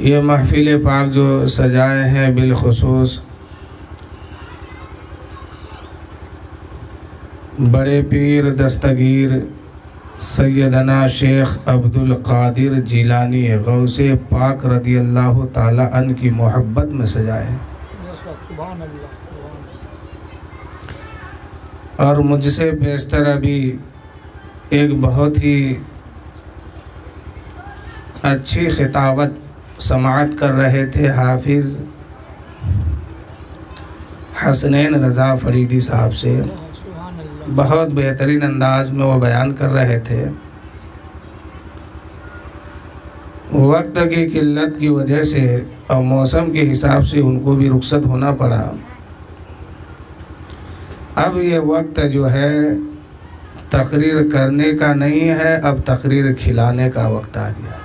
ये महफिल पाक जो सजाए हैं बिलखुसूस बड़े पीर दस्तगीर सैयदना शेख अब्दुल कादिर जिलानी गौसे पाक रदी अल्लाह ताला अन की मोहब्बत में सजाए हैं। और मुझसे बेशतर अभी एक बहुत ही अच्छी खिताबत समाअत कर रहे थे हाफिज़ हसनैन रज़ा फरीदी साहब से। बहुत बेहतरीन अंदाज में वो बयान कर रहे थे। वक्त की किल्लत की वजह से और मौसम के हिसाब से उनको भी रुखसत होना पड़ा। अब ये वक्त जो है तकरीर करने का नहीं है, अब तकरीर खिलाने का वक्त आ गया।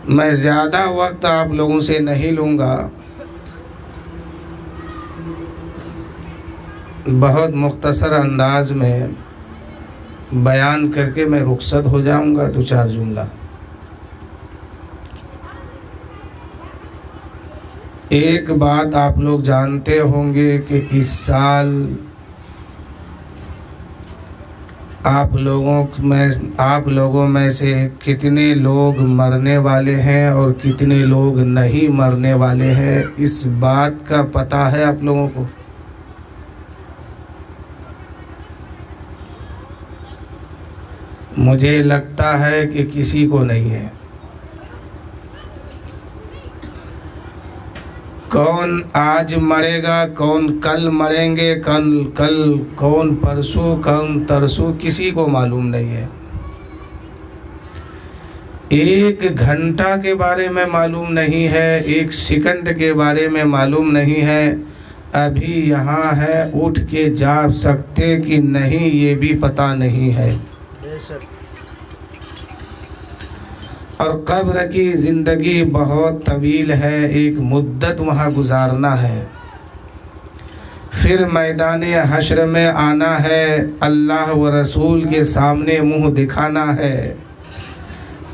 मैं ज़्यादा वक्त आप लोगों से नहीं लूँगा, बहुत मुख्तसर अंदाज में बयान करके मैं रुखसत हो जाऊँगा। दो चार जुमला। एक बात आप लोग जानते होंगे कि इस साल आप लोगों में से कितने लोग मरने वाले हैं और कितने लोग नहीं मरने वाले हैं, इस बात का पता है आप लोगों को? मुझे लगता है कि किसी को नहीं है। कौन आज मरेगा, कौन कल मरेंगे, कल कौन परसों, कौन तरसों, किसी को मालूम नहीं है। एक घंटा के बारे में मालूम नहीं है, एक सेकंड के बारे में मालूम नहीं है। अभी यहाँ है, उठ के जा सकते कि नहीं ये भी पता नहीं है। और कब्र की ज़िंदगी बहुत तवील है, एक मुद्दत वहाँ गुजारना है। फिर मैदान हश्र में आना है, अल्लाह व रसूल के सामने मुँह दिखाना है।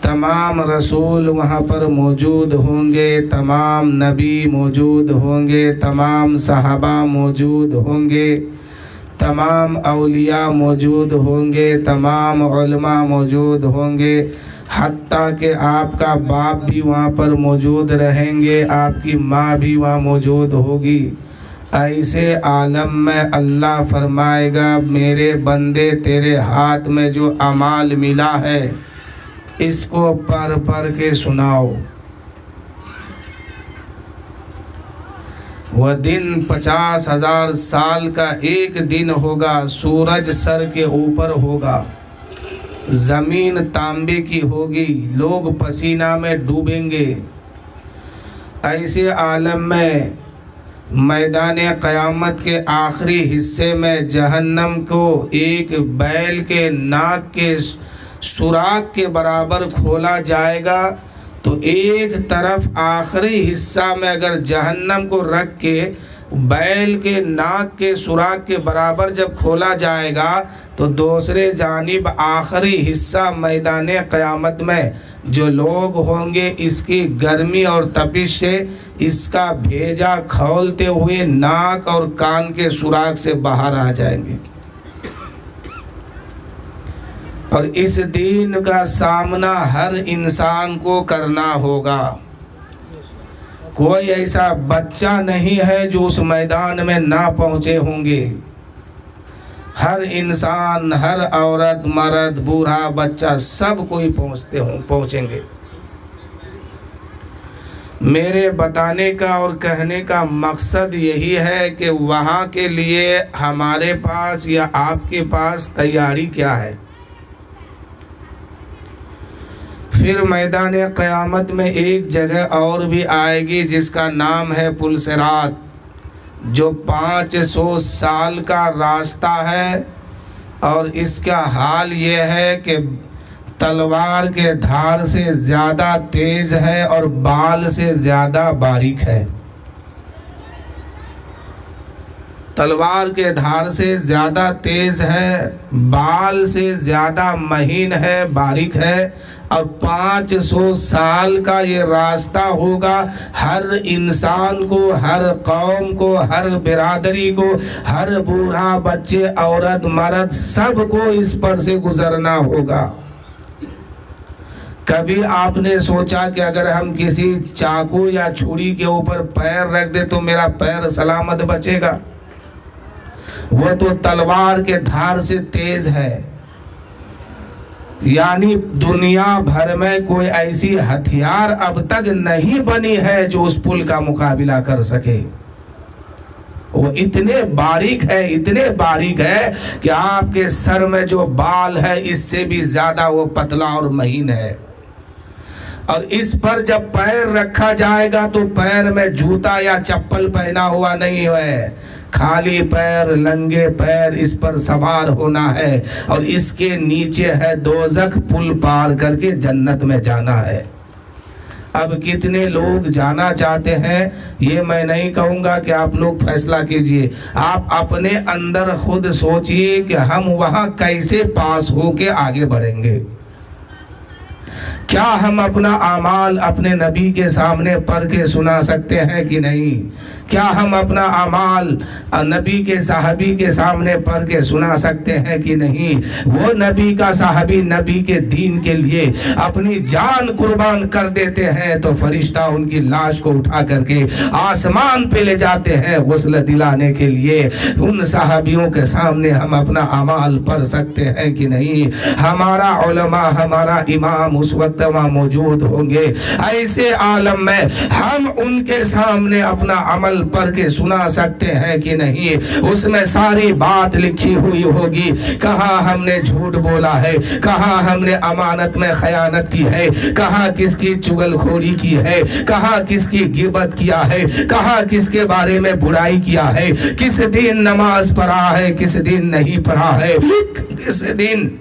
तमाम रसूल वहाँ पर मौजूद होंगे, तमाम नबी मौजूद होंगे, तमाम सहाबा मौजूद होंगे, तमाम औलिया मौजूद होंगे, तमाम उलमा मौजूद होंगे। हत्ता कि आपका बाप भी वहाँ पर मौजूद रहेंगे, आपकी माँ भी वहाँ मौजूद होगी। ऐसे आलम में अल्लाह फरमाएगा, मेरे बंदे तेरे हाथ में जो अमाल मिला है इसको पढ़ पढ़ के सुनाओ। वह दिन 50,000 साल का एक दिन होगा। सूरज सर के ऊपर होगा, ज़मीन तांबे की होगी, लोग पसीना में डूबेंगे। ऐसे आलम में मैदान क़यामत के आखिरी हिस्से में जहन्नम को एक बैल के नाक के सुराख के बराबर खोला जाएगा। तो एक तरफ आखिरी हिस्सा में अगर जहन्नम को रख के बैल के नाक के सुराख के बराबर जब खोला जाएगा, तो दूसरे जानिब आखिरी हिस्सा मैदान क़यामत में जो लोग होंगे इसकी गर्मी और तपिश से इसका भेजा खौलते हुए नाक और कान के सुराख से बाहर आ जाएंगे। और इस दिन का सामना हर इंसान को करना होगा। कोई ऐसा बच्चा नहीं है जो उस मैदान में ना पहुँचे होंगे। हर इंसान, हर औरत, मर्द, बूढ़ा, बच्चा, सब कोई पहुँचेंगे। मेरे बताने का और कहने का मकसद यही है कि वहाँ के लिए हमारे पास या आपके पास तैयारी क्या है। फिर मैदान क़यामत में एक जगह और भी आएगी जिसका नाम है पुल सिरात, जो 500 साल का रास्ता है। और इसका हाल ये है कि तलवार के धार से ज़्यादा तेज़ है और बाल से ज़्यादा बारीक है। तलवार के धार से ज़्यादा तेज़ है, बाल से ज़्यादा महीन है, बारीक है, और 500 साल का ये रास्ता होगा। हर इंसान को, हर कौम को, हर बिरादरी को, हर बूढ़ा, बच्चे, औरत, मर्द, सबको इस पर से गुजरना होगा। कभी आपने सोचा कि अगर हम किसी चाकू या छुरी के ऊपर पैर रख दे तो मेरा पैर सलामत बचेगा? वो तो तलवार के धार से तेज है। यानी दुनिया भर में कोई ऐसी हथियार अब तक नहीं बनी है जो उस पुल का मुकाबला कर सके। वो इतने बारीक है, इतने बारीक है कि आपके सर में जो बाल है इससे भी ज्यादा वो पतला और महीन है। और इस पर जब पैर रखा जाएगा तो पैर में जूता या चप्पल पहना हुआ नहीं है, खाली पैर, नंगे पैर इस पर सवार होना है। और इसके नीचे है दोज़ख, पुल पार करके जन्नत में जाना है। अब कितने लोग जाना चाहते हैं ये मैं नहीं कहूँगा कि आप लोग फैसला कीजिए। आप अपने अंदर खुद सोचिए कि हम वहाँ कैसे पास होके आगे बढ़ेंगे। क्या हम अपना आमाल अपने नबी के सामने पढ़ के सुना सकते हैं कि नहीं? क्या हम अपना आमाल नबी के साहबी के सामने पढ़ के सुना सकते हैं कि नहीं? वो नबी का साहबी नबी के दीन के लिए अपनी जान कुर्बान कर देते हैं तो फरिश्ता उनकी लाश को उठा करके आसमान पे ले जाते हैं गुस्ल दिलाने के लिए। उन साहबियों के सामने हम अपना आमाल पढ़ सकते हैं कि नहीं? हमारा उलमा, हमारा इमाम उस वक्त वहाँ मौजूद होंगे। ऐसे आलम में हम उनके सामने अपना अमल पढ़ के सुना सकते हैं कि नहीं? उसमें सारी बात लिखी हुई होगी, कहाँ हमने झूठ बोला है, कहाँ हमने अमानत में खयानत की है, कहाँ किसकी चुगलखोरी की है, कहाँ किसकी गिबत किया है, कहाँ किसके बारे में बुराई किया है, किस दिन नमाज पढ़ा है, किस दिन नहीं पढ़ा है, किस दिन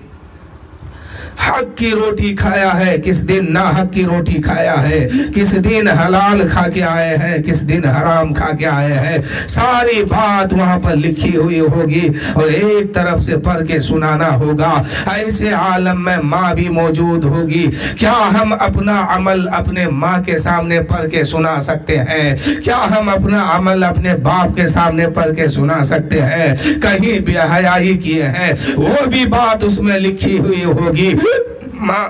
हक की रोटी खाया है, किस दिन ना हक की रोटी खाया है, किस दिन हलाल खा के आए हैं, किस दिन हराम खा के आए हैं। सारी बात वहाँ पर लिखी हुई होगी और एक तरफ से पढ़ के सुनाना होगा। ऐसे आलम में माँ भी मौजूद होगी। क्या हम अपना अमल अपने माँ के सामने पढ़ के सुना सकते हैं? क्या हम अपना अमल अपने बाप के सामने पढ़ के सुना सकते हैं? कहीं बेहयाई किए हैं वो भी बात उसमें लिखी हुई होगी। माँ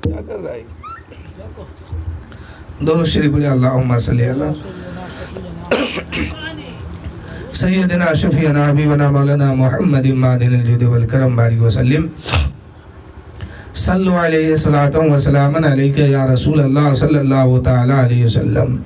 क्या कर रहा है? दोनों शरीफ बोले अल्लाहुम्मा सल्ली अला सय्यदना शफीअना हबीबना मौलाना मुहम्मद मादिनिल जुद वल करम बारिक वसल्लम सल्लु अलैहि सलातो व सलामन अलैका या रसूल अल्लाह सल्लल्लाहु तआला अलैहि वसल्लम।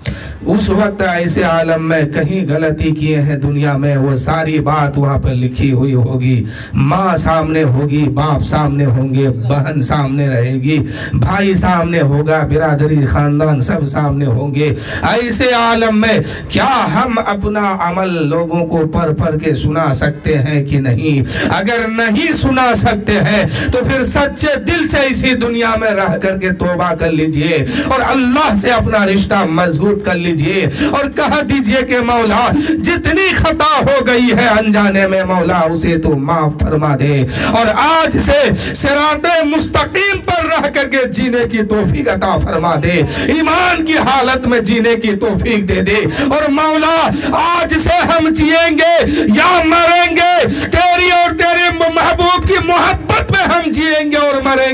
उस वक्त ऐसे आलम में कहीं गलती किए हैं दुनिया में, वो सारी बात वहाँ पर लिखी हुई होगी। माँ सामने होगी, बाप सामने होंगे, बहन सामने रहेगी, भाई सामने होगा, बिरादरी खानदान सब सामने होंगे। ऐसे आलम में क्या हम अपना अमल लोगों को पढ़ पढ़ के सुना सकते हैं कि नहीं? अगर नहीं सुना सकते हैं तो फिर सच्चे दिल से इसी दुनिया में रह करके तौबा कर लीजिए और अल्लाह से अपना रिश्ता मजबूत कर लीजिए और कह दीजिए कि मौला जितनी खता हो गई है अनजाने में मौला उसे तो माफ फरमा दे और आज से सिराते मुस्तकीम पर रह करके जीने की तौफीक अता फरमा दे, ईमान की हालत में जीने की तौफीक दे दे। और मौला आज से हम जिएंगे या मरेंगे तेरी और तेरे महबूब की मोहब्बत में हम जिएंगे और मरेंगे।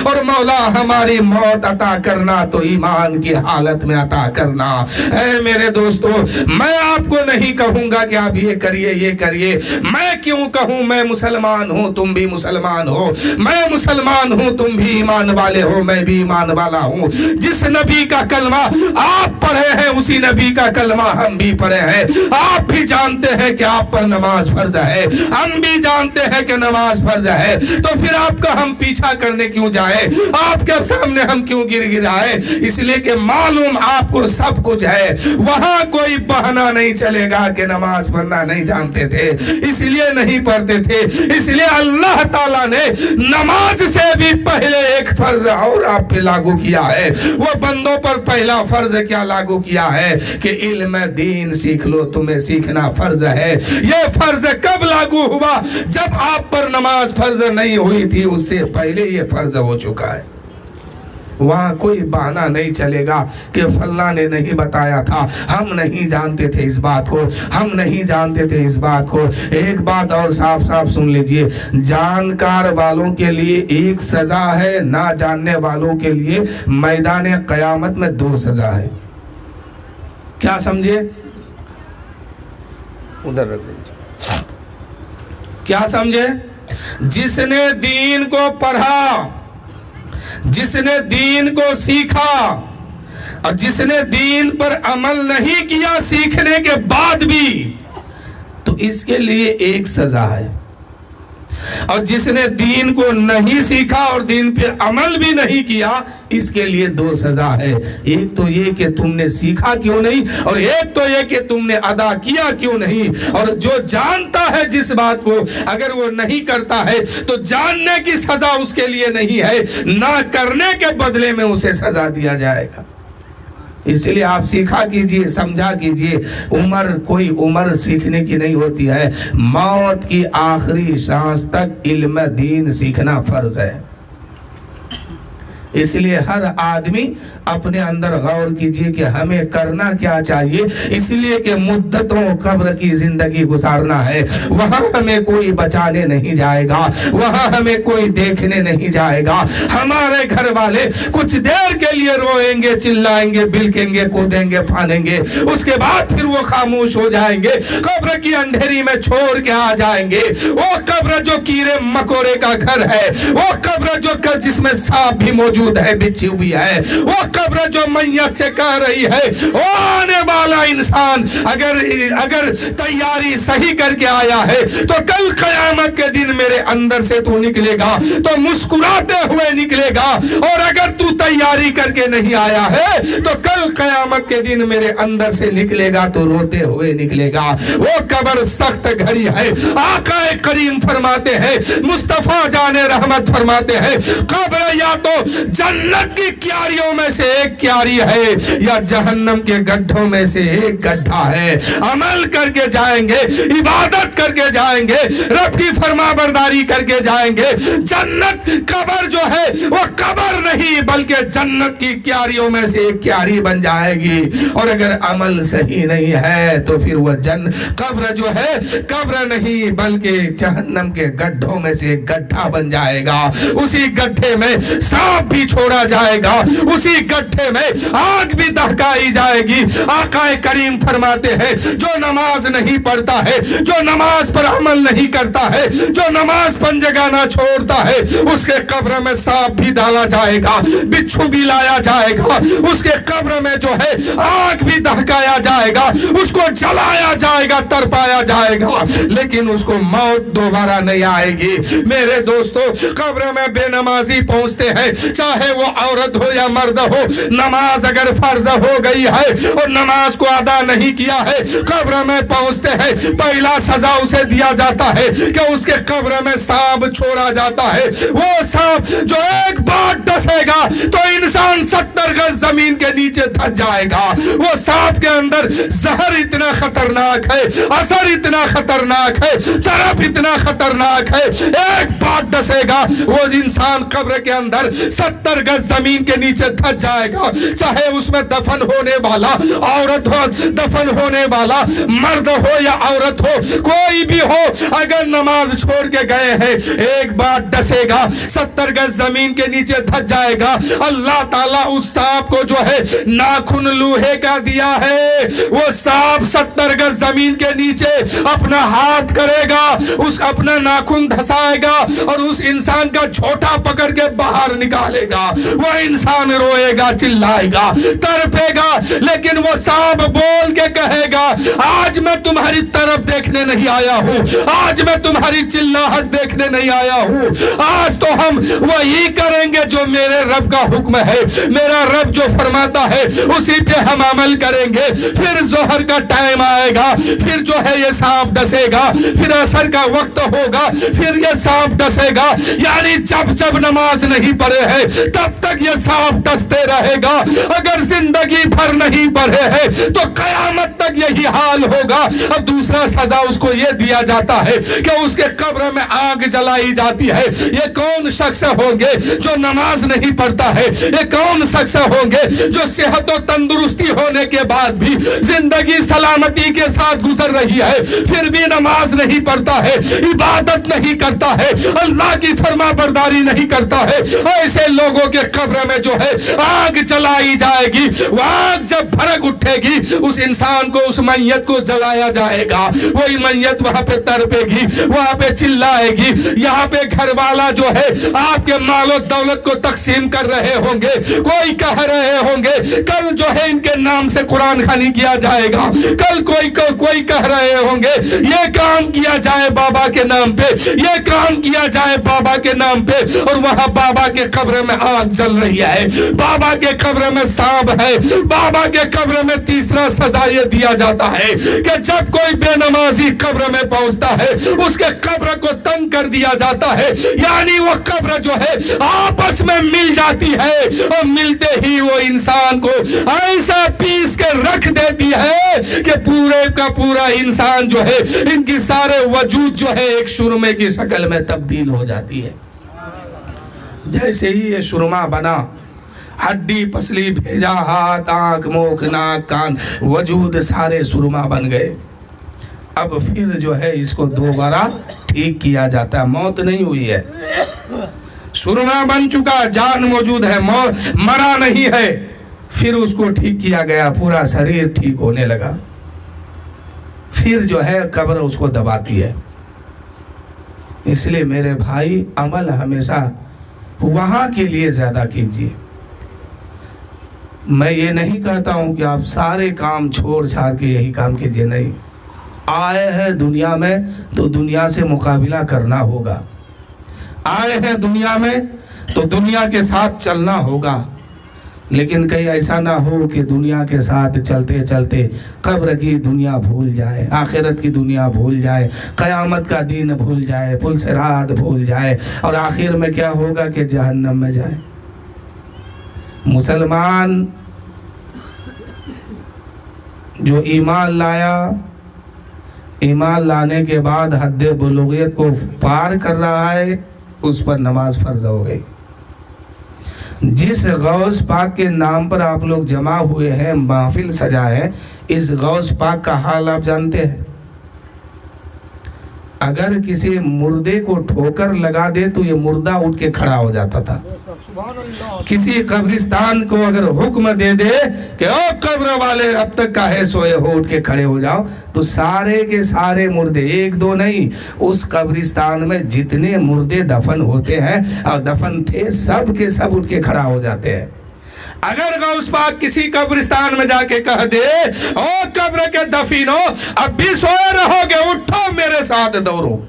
और मौला हमारी मौत अता करना तो ईमान की हालत में अता करना। ऐ मेरे दोस्तों, मैं आपको नहीं कहूंगा कि आप ये करिए ये करिए। मैं क्यों कहूं? मैं मुसलमान हूं, तुम भी मुसलमान हो। मैं मुसलमान हूं, तुम भी ईमान वाले हो, मैं भी ईमान वाला हूं। जिस नबी का कलमा आप पढ़े हैं उसी नबी का कलमा हम भी पढ़े हैं। आप भी जानते हैं कि आप पर नमाज फर्ज है, हम भी जानते हैं कि नमाज फर्ज है। तो फिर आपका हम पीछा करने क्यों जाए? आपके सामने हम क्यों गिर आए? इसलिए कि मालूम आपको सब कुछ है। वहां कोई बहाना नहीं चलेगा कि नमाज पढ़ना नहीं जानते थे इसलिए नहीं पढ़ते थे। इसलिए अल्लाह ताला ने नमाज से भी पहले एक फर्ज और आप पे लागू किया है। वो बंदों पर पहला फर्ज क्या लागू किया है कि इल्म दीन सीख लो, तुम्हें सीखना फर्ज है। ये फर्ज कब लागू हुआ? जब आप पर नमाज फर्ज नहीं हुई थी, उससे पहले ये फर्ज हो चुका है। वहाँ कोई बहाना नहीं चलेगा कि फल्ला ने नहीं बताया था, हम नहीं जानते थे इस बात को, हम नहीं जानते थे इस बात को। एक बात और साफ साफ सुन लीजिए, जानकार वालों के लिए एक सजा है, ना जानने वालों के लिए मैदान क़यामत में 2 सजा है। क्या समझे? उधर रख दीजिए। क्या समझे? जिसने दीन को पढ़ा, जिसने दीन को सीखा और जिसने दीन पर अमल नहीं किया सीखने के बाद भी, तो इसके लिए एक सजा है। और जिसने दीन को नहीं सीखा और दीन पे अमल भी नहीं किया, इसके लिए 2 सजा है। एक तो ये कि तुमने सीखा क्यों नहीं, और एक तो ये कि तुमने अदा किया क्यों नहीं। और जो जानता है जिस बात को, अगर वो नहीं करता है तो जानने की सजा उसके लिए नहीं है, ना करने के बदले में उसे सजा दिया जाएगा। इसलिए आप सीखा कीजिए, समझा कीजिए। कोई उम्र सीखने की नहीं होती है। मौत की आखिरी सांस तक इल्म दीन सीखना फर्ज है। इसलिए हर आदमी अपने अंदर गौर कीजिए कि हमें करना क्या चाहिए। इसलिए कि मुद्दतों कब्र की जिंदगी गुजारना है। वहां हमें कोई बचाने नहीं जाएगा, वहां हमें कोई देखने नहीं जाएगा। हमारे घर वाले कुछ देर के लिए रोएंगे, चिल्लाएंगे, बिलकेंगे, कूदेंगे, फानेंगे, उसके बाद फिर वो खामोश हो जाएंगे, कब्र की अंधेरी में छोड़ के आ जाएंगे। वो कब्र जो कीड़े मकोड़े का घर है, वो कब्र जो जिसमें सांप भी मौजूद है, बिच्छी हुई है, वो कब्र जो मैयत से कह रही है, वो आने वाला इंसान अगर तैयारी सही करके आया है तो कल कयामत के दिन मेरे अंदर से तू निकलेगा तो मुस्कुराते हुए निकलेगा, और अगर तू तैयारी करके नहीं आया है तो कल कयामत के दिन मेरे अंदर से निकलेगा तो रोते हुए निकलेगा। वो कब्र सख्त घड़ी है। आका करीम फरमाते हैं, मुस्तफा जाने रहमत फरमाते हैं, कब्र या तो जन्नत की क्यारियों में से एक क्यारी है या जहन्नम के गड्ढों में से एक गड्ढा है। अमल करके जाएंगे, इबादत करके जाएंगे, रब की फरमाबरदारी करके जाएंगे, जन्नत कब्र जो है वो कब्र नहीं बल्कि जन्नत की क्यारियों में से एक क्यारी बन जाएगी। और अगर अमल सही नहीं है तो फिर वह कब्र जो है कब्र नहीं बल्कि जहन्नम के गड्ढों में से एक गड्ढा बन जाएगा। उसी गड्ढे में सांप भी छोड़ा जाएगा, उसी गड्ढे में आग भी दहकाई जाएगी। आका करीम फरमाते हैं, जो नमाज नहीं पढ़ता है, जो नमाज पर अमल नहीं करता है, जो नमाज पंजगाना छोड़ता है, उसके कब्र में सांप भी डाला जाएगा, बिच्छू भी लाया जाएगा, उसके कब्र में जो है आग भी दहकाया जाएगा, उसको जलाया जाएगा, तरपाया जाएगा, लेकिन उसको मौत दोबारा नहीं आएगी। मेरे दोस्तों, कब्र में बेनमाजी पहुंचते हैं, चाहे वो औरत हो या मर्द हो। नमाज अगर फर्ज हो गई है और नमाज को अदा नहीं किया है, कब्र में पहुंचते हैं, पहला सजा उसे दिया जाता है कि उसके कब्र में सांप छोड़ा जाता है। वो सांप जो एक बार डसेगा तो इंसान 70 गज जमीन के नीचे धंस जाएगा। वो सांप के अंदर जहर इतना खतरनाक है, असर इतना खतरनाक है, तरफ इतना खतरनाक है, एक बार डसेगा वो इंसान कब्र के अंदर 70 गज जमीन के नीचे धंस जाएगा। चाहे उसमें दफन होने वाला औरत हो, दफन होने वाला मर्द हो या औरत हो, कोई भी हो, अगर नमाज छोड़ के गए हैं, एक बार डसेगा, 70 गज जमीन के नीचे धंस जाएगा। अल्लाह ताला उस सांप को जो है नाखून लोहे का दिया है, वो सांप 70 गज जमीन के नीचे अपना हाथ करेगा, उस अपना नाखून धसाएगा और उस इंसान का छोटा पकड़ के बाहर निकालेगा। वो इंसान रोएगा, चिल्लाएगा, तड़पेगा, लेकिन वो सांप बोल के कहेगा, आज मैं तुम्हारी तरफ देखने नहीं आया हूं, आज मैं तुम्हारी चिल्लाहट देखने नहीं आया हूं, आज तो हम वही करेंगे ये जो मेरे रब का हुक्म है, मेरा रब जो फरमाता है उसी पे हम अमल करेंगे। फिर जोहर का टाइम आएगा, फिर जो है ये सांप डसेगा, फिर असर का वक्त होगा, फिर ये सांप डसेगा। यानी जब जब नमाज नहीं पढ़े हैं तब तक ये सांप डसते रहेगा। अगर जिंदगी भर नहीं पढ़े हैं तो कयामत तक यही हाल होगा। अब दूसरा सजा उसको ये दिया जाता है कि उसके कब्र में आग जलाई जाती है। ये कौन शख्स होंगे जो नमाज नहीं पढ़ता है? ये कौन शख्स होंगे जो सेहत और तंदुरुस्ती होने के बाद भी जिंदगी सलामती के साथ गुजर रही है, फिर भी नमाज नहीं पढ़ता है, इबादत नहीं करता है, अल्लाह की फरमाबरदारी नहीं करता है? ऐसे लोगों के कब्र में जो है आग जलाई जाएगी। वो आग जब भड़क उठेगी उस इंसान को, उस मैयत को जलाया जाएगा। वही मैयत वहां पे तड़पेगी, वहां पे चिल्लाएगी। यहाँ पे घर वाला जो है आपके मालो दौलत को तकसीम कर रहे होंगे, कोई कह रहे होंगे कल जो है इनके नाम से कुरान खानी किया जाएगा, कल कोई कह रहे होंगे ये काम किया जाए बाबा के नाम पे, ये काम किया जाए बाबा के नाम पे। और वहां बाबा के कब्र में आग जल रही है, बाबा के कब्र में सांप है। बाबा के कब्र में तीसरा सजा ये दिया जाता है कि जब कोई बेनमाजी कब्र में पहुंचता है उसके कब्र को तंग कर दिया जाता है। यानी वो कब्र जो है आपस में मिल जाती है और मिलते ही वो इंसान को ऐसा पीस के रख देती है कि पूरे का पूरा इंसान जो है, इनकी सारे वजूद जो है एक सुरमे की शक्ल में तब्दील हो जाती है। जैसे ही ये सुरमा बना, हड्डी पसली भेजा, हाथ आंख मुंह नाक कान वजूद सारे सुरमा बन गए। अब फिर जो है इसको दोबारा ठीक किया जाता है। मौत नहीं हुई है, सुरमा बन चुका, जान मौजूद है, मरा नहीं है। फिर उसको ठीक किया गया, पूरा शरीर ठीक होने लगा। फिर जो है कब्र उसको दबाती है। इसलिए मेरे भाई अमल हमेशा वहां के लिए ज्यादा कीजिए। मैं ये नहीं कहता हूं कि आप सारे काम छोड़ छाड़ के यही काम कीजिए, नहीं। आए हैं दुनिया में तो दुनिया से मुकाबला करना होगा। आए हैं दुनिया में तो दुनिया के साथ चलना होगा। लेकिन कहीं ऐसा ना हो कि दुनिया के साथ चलते चलते कब्र की दुनिया भूल जाए, आखिरत की दुनिया भूल जाए, क़यामत का दिन भूल जाए, पुलसिरात भूल जाए और आखिर में क्या होगा कि जहन्नम में जाए। मुसलमान जो ईमान लाया, ईमान लाने के बाद हद बुलूगियत को पार कर रहा है, उस पर नमाज फर्ज हो गई। जिस गौस पाक के नाम पर आप लोग जमा हुए हैं, महफिल सजाए, इस गौस पाक का हाल आप जानते हैं। अगर किसी मुर्दे को ठोकर लगा दे तो ये मुर्दा उठ के खड़ा हो जाता था। किसी कब्रिस्तान को अगर हुक्म दे दे कि ओ कब्र वाले अब तक काहे सोए हो, उठ के खड़े हो जाओ, तो सारे के सारे मुर्दे, एक दो नहीं, उस कब्रिस्तान में जितने मुर्दे दफन होते हैं और दफन थे, सब के सब उठ के खड़ा हो जाते हैं। अगर गौस पाक किसी कब्रिस्तान में जाके कह दे ओ कब्र के दफीनो अब भी सोए रहोगे, उठो मेरे साथ दौड़ो,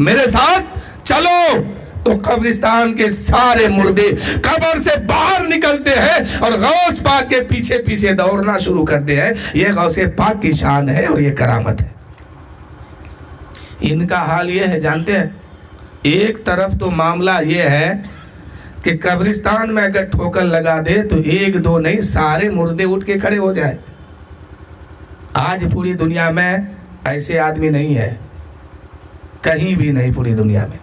मेरे साथ चलो, तो कब्रिस्तान के सारे मुर्दे कब्र से बाहर निकलते हैं और गौस पाक के पीछे पीछे दौड़ना शुरू करते हैं। यह गौसे पाक की शान है और यह करामत है। इनका हाल यह है, जानते हैं, एक तरफ तो मामला यह है कि कब्रिस्तान में अगर ठोकर लगा दे तो एक दो नहीं, सारे मुर्दे उठ के खड़े हो जाए। आज पूरी दुनिया में ऐसे आदमी नहीं है, कहीं भी नहीं पूरी दुनिया में।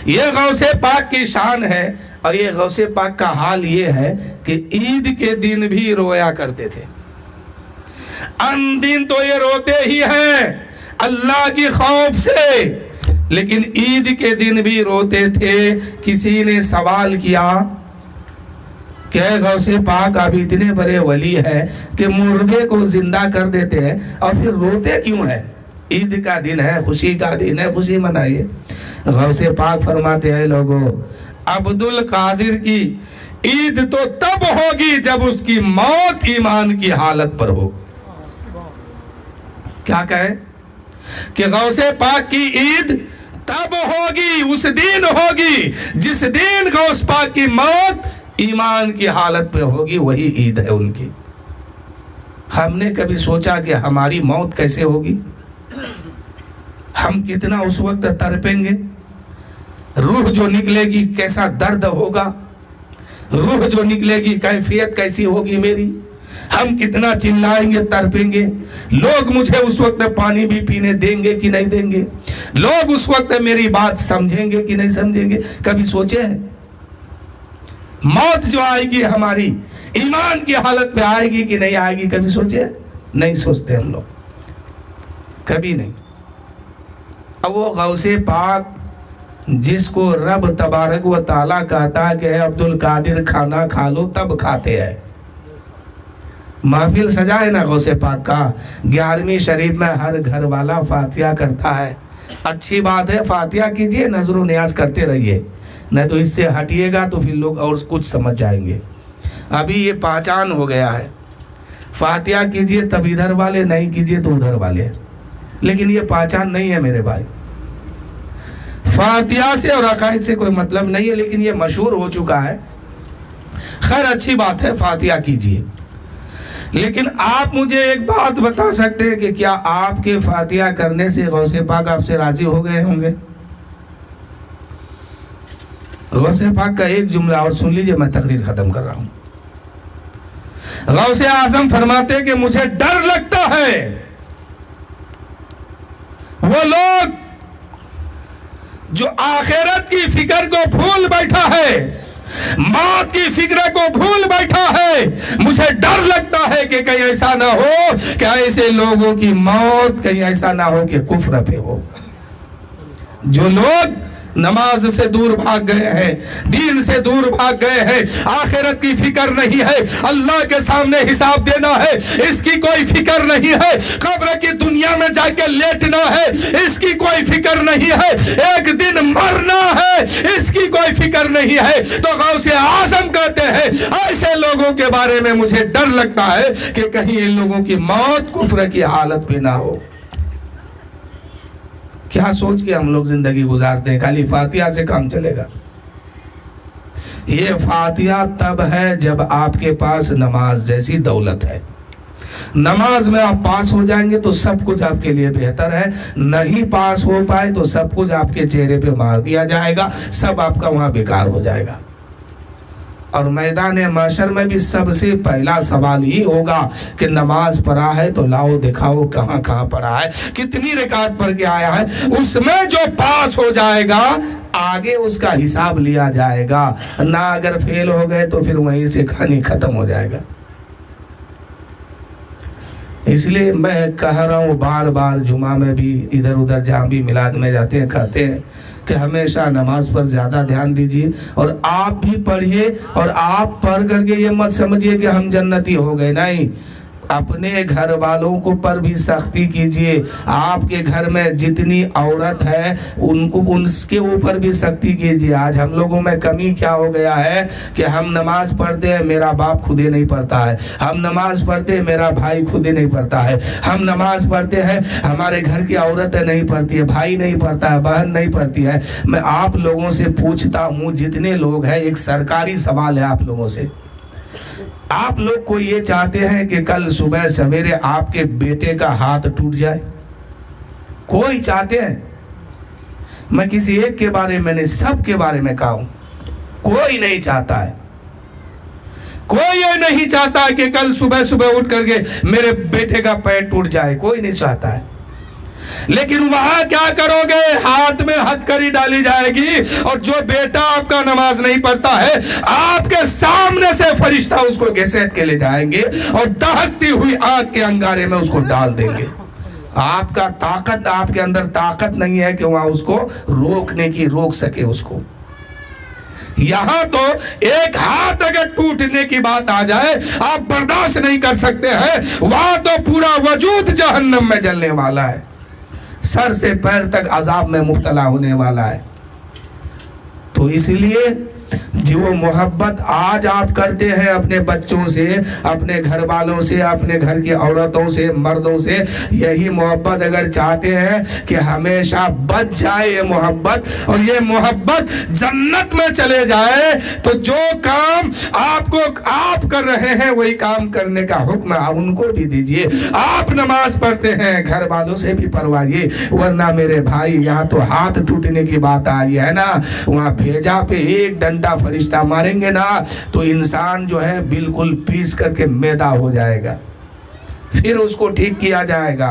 ये गौसे पाक की शान है और ये गौसे पाक का हाल ये है कि ईद के दिन भी रोया करते थे। अन दिन तो ये रोते ही हैं अल्लाह की खौफ से, लेकिन ईद के दिन भी रोते थे। किसी ने सवाल किया कि गौसे पाक आप इतने बड़े वली हैं कि मुर्दे को जिंदा कर देते हैं और फिर रोते क्यों हैं? ईद का दिन है, खुशी का दिन है, खुशी मनाइए। गौसे पाक फरमाते हैं, लोगों, अब्दुल कादिर की ईद तो तब होगी जब उसकी मौत ईमान की हालत पर हो। क्या कहे कि गौसे पाक की ईद तब होगी, उस दिन होगी जिस दिन गौस पाक की मौत ईमान की हालत पे होगी, वही ईद है उनकी। हमने कभी सोचा कि हमारी मौत कैसे होगी? हम कितना उस वक्त तड़पेंगे? रूह जो निकलेगी कैसा दर्द होगा, रूह जो निकलेगी कैफियत कैसी होगी मेरी, हम कितना चिल्लाएंगे, तड़पेंगे। लोग मुझे उस वक्त पानी भी पीने देंगे कि नहीं देंगे? लोग उस वक्त मेरी बात समझेंगे कि नहीं समझेंगे? कभी सोचे हैं? मौत जो आएगी हमारी ईमान की हालत पे आएगी कि नहीं आएगी? कभी सोचे? नहीं सोचते हम लोग, कभी नहीं। अब वो गौसे पाक जिसको रब तबारक व ताला कहता है कि अब्दुल कादिर खाना खा लो, तब खाते हैं। महफिल सजा है ना गौसे पाक का, 11वीं शरीफ में हर घर वाला फातिहा करता है। अच्छी बात है, फातिहा कीजिए, नजरो नियाज करते रहिए, नहीं तो इससे हटिएगा तो फिर लोग और कुछ समझ जाएंगे। अभी ये पहचान हो गया है, फातिहा कीजिए तब इधर वाले, नहीं कीजिए तो उधर वाले, लेकिन ये पहचान नहीं है मेरे भाई। फातिहा से और अकायद से कोई मतलब नहीं है, लेकिन ये मशहूर हो चुका है। खैर अच्छी बात है, फातिहा कीजिए। लेकिन आप मुझे एक बात बता सकते हैं कि क्या आपके फातिहा करने से गौसे पाक आपसे राजी हो गए होंगे? गौसे पाक का एक जुमला और सुन लीजिए, मैं तकरीर खत्म कर रहा हूं। गौसे आजम फरमाते कि मुझे डर लगता है वो लोग जो आखिरत की फिक्र को भूल बैठा है, मौत की फिक्र को भूल बैठा है। मुझे डर लगता है कि कहीं ऐसा ना हो कि ऐसे लोगों की मौत कहीं ऐसा ना हो कि कुफ्र पे हो। जो लोग नमाज से दूर भाग गए हैं, दीन से दूर भाग गए हैं, आखिरत की फिक्र नहीं है, अल्लाह के सामने हिसाब देना है इसकी कोई फिक्र नहीं है, कब्र की दुनिया में जाके लेटना है इसकी कोई फिक्र नहीं है, एक दिन मरना है इसकी कोई फिक्र नहीं है, तो गौसे आजम कहते हैं ऐसे लोगों के बारे में मुझे डर लगता है कि कहीं इन लोगों की मौत कुफ्र की हालत में ना हो। क्या सोच के हम लोग जिंदगी गुजारते हैं, खाली फातिहा से काम चलेगा? ये फातिहा तब है जब आपके पास नमाज जैसी दौलत है। नमाज में आप पास हो जाएंगे तो सब कुछ आपके लिए बेहतर है, नहीं पास हो पाए तो सब कुछ आपके चेहरे पे मार दिया जाएगा, सब आपका वहां बेकार हो जाएगा। और मैदान महशर में भी सबसे पहला सवाल ही होगा कि नमाज पढ़ा है तो लाओ दिखाओ कहाँ कहाँ पढ़ा है, कितनी रकात पढ़ के आया है। उसमें जो पास हो जाएगा आगे उसका हिसाब लिया जाएगा, ना अगर फेल हो गए तो फिर वहीं से कहानी खत्म हो जाएगा। इसलिए मैं कह रहा हूँ बार बार, जुमा में भी इधर उधर जहाँ भी मिलाद में जाते हैं कहते हैं कि हमेशा नमाज पर ज़्यादा ध्यान दीजिए, और आप भी पढ़िए। और आप पढ़ करके ये मत समझिए कि हम जन्नती हो गए, नहीं, अपने घर वालों को पर भी सख्ती कीजिए। आपके घर में जितनी औरत है उनको उनके ऊपर भी सख्ती कीजिए। आज हम लोगों में कमी क्या हो गया है कि हम नमाज पढ़ते हैं, मेरा बाप खुद ही नहीं पढ़ता है, हम नमाज पढ़ते हैं, मेरा भाई खुद ही नहीं पढ़ता है, हम नमाज पढ़ते हैं, हमारे घर की औरतें नहीं पढ़ती है, भाई नहीं पढ़ता है, बहन नहीं पढ़ती है। मैं आप लोगों से पूछता हूँ, जितने लोग हैं, एक सरकारी सवाल है आप लोगों से, आप लोग को ये चाहते हैं कि कल सुबह सवेरे आपके बेटे का हाथ टूट जाए? कोई चाहते हैं? मैं किसी एक के बारे में नहीं, सब के बारे में कहूं, कोई नहीं चाहता है। कोई ये नहीं चाहता कि कल सुबह सुबह उठ करके मेरे बेटे का पैर टूट जाए, कोई नहीं चाहता है। लेकिन वहां क्या करोगे? हाथ में हथकड़ी डाली जाएगी, और जो बेटा आपका नमाज नहीं पढ़ता है आपके सामने से फरिश्ता उसको घसीट के ले जाएंगे और दहकती हुई आग के अंगारे में उसको डाल देंगे। आपका ताकत, आपके अंदर ताकत नहीं है कि वहां उसको रोकने की, रोक सके उसको। यहां तो एक हाथ अगर टूटने की बात आ जाए आप बर्दाश्त नहीं कर सकते हैं, वहां तो पूरा वजूद जहन्नम में जलने वाला है, सर से पैर तक अजाब में मुब्तला होने वाला है। तो इसलिए जो मोहब्बत आज आप करते हैं अपने बच्चों से, अपने घर वालों से, अपने घर की औरतों से, मर्दों से, यही मोहब्बत अगर चाहते हैं कि हमेशा बच जाए ये मोहब्बत और ये मोहब्बत जन्नत में चले जाए, तो जो काम आप कर रहे हैं वही काम करने का हुक्म आप उनको भी दीजिए। आप नमाज पढ़ते हैं, घर वालों से भी पढ़वाइए, वरना मेरे भाई यहाँ तो हाथ टूटने की बात आई है ना, वहाँ भेजा पे एक डंडा फरिश्ता मारेंगे ना तो इंसान जो है बिल्कुल पीस करके मैदा हो जाएगा, फिर उसको ठीक किया जाएगा।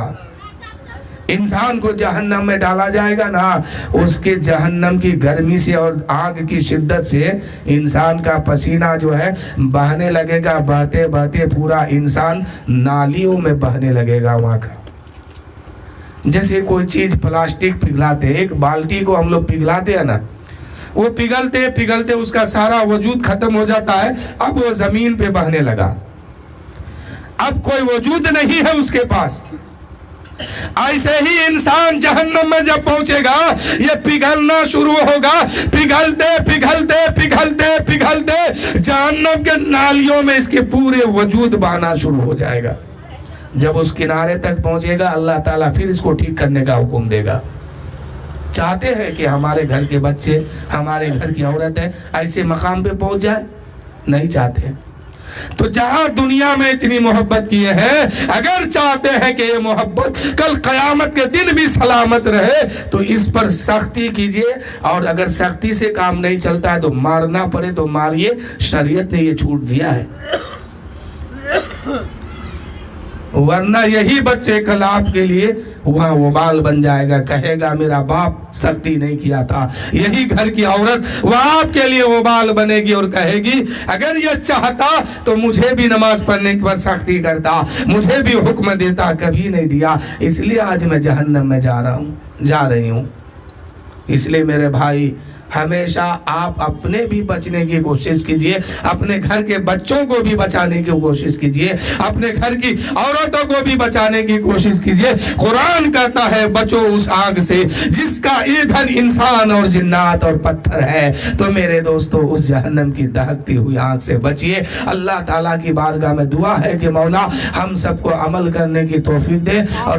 इंसान को जहन्नम में डाला जाएगा ना, उसके जहन्नम की गर्मी से और आग की शिद्दत से इंसान का पसीना जो है बहने लगेगा, बहते बहते पूरा इंसान नालियों में बहने लगेगा वहाँ का। जैसे कोई चीज़ प्लास्टिक पिघलाते, एक बाल्टी को हम लोग पिघलाते हैं ना, वो पिघलते पिघलते उसका सारा वजूद खत्म हो जाता है, अब वो जमीन पे बहने लगा, अब कोई वजूद नहीं है उसके पास। ऐसे ही इंसान जहन्नम में जब पहुंचेगा ये पिघलना शुरू होगा, पिघलते पिघलते पिघलते पिघलते जहन्नम के नालियों में इसके पूरे वजूद बहना शुरू हो जाएगा। जब उस किनारे तक पहुंचेगा अल्लाह ताला फिर इसको ठीक करने का हुक्म देगा। चाहते हैं कि हमारे घर के बच्चे, हमारे घर की औरतें ऐसे मकाम पे पहुंच जाए? नहीं चाहते। तो जहां दुनिया में इतनी मोहब्बत किए हैं, अगर चाहते हैं कि ये मोहब्बत कल क़यामत के दिन भी सलामत रहे तो इस पर सख्ती कीजिए, और अगर सख्ती से काम नहीं चलता है तो मारना पड़े तो मारिए, शरीयत ने ये छूट दिया है। वरना यही बच्चे कल आपके लिए वहाँ वबाल बन जाएगा, कहेगा मेरा बाप सख्ती नहीं किया था। यही घर की औरत वहाँ आपके लिए वबाल बनेगी और कहेगी अगर ये चाहता तो मुझे भी नमाज पढ़ने पर सख्ती करता, मुझे भी हुक्म देता, कभी नहीं दिया, इसलिए आज मैं जहन्नम में जा रही हूँ। इसलिए मेरे भाई हमेशा आप अपने भी बचने की कोशिश कीजिए, अपने घर के बच्चों को भी बचाने की कोशिश कीजिए, अपने घर की औरतों को भी बचाने की कोशिश कीजिए। कुरान कहता है बचो उस आग से जिसका ईंधन इंसान और जिन्नात और पत्थर है। तो मेरे दोस्तों उस जहन्नम की दहकती हुई आग से बचिए। अल्लाह ताला की बारगाह में दुआ है कि मौला हम सबको अमल करने की तौफीक दे और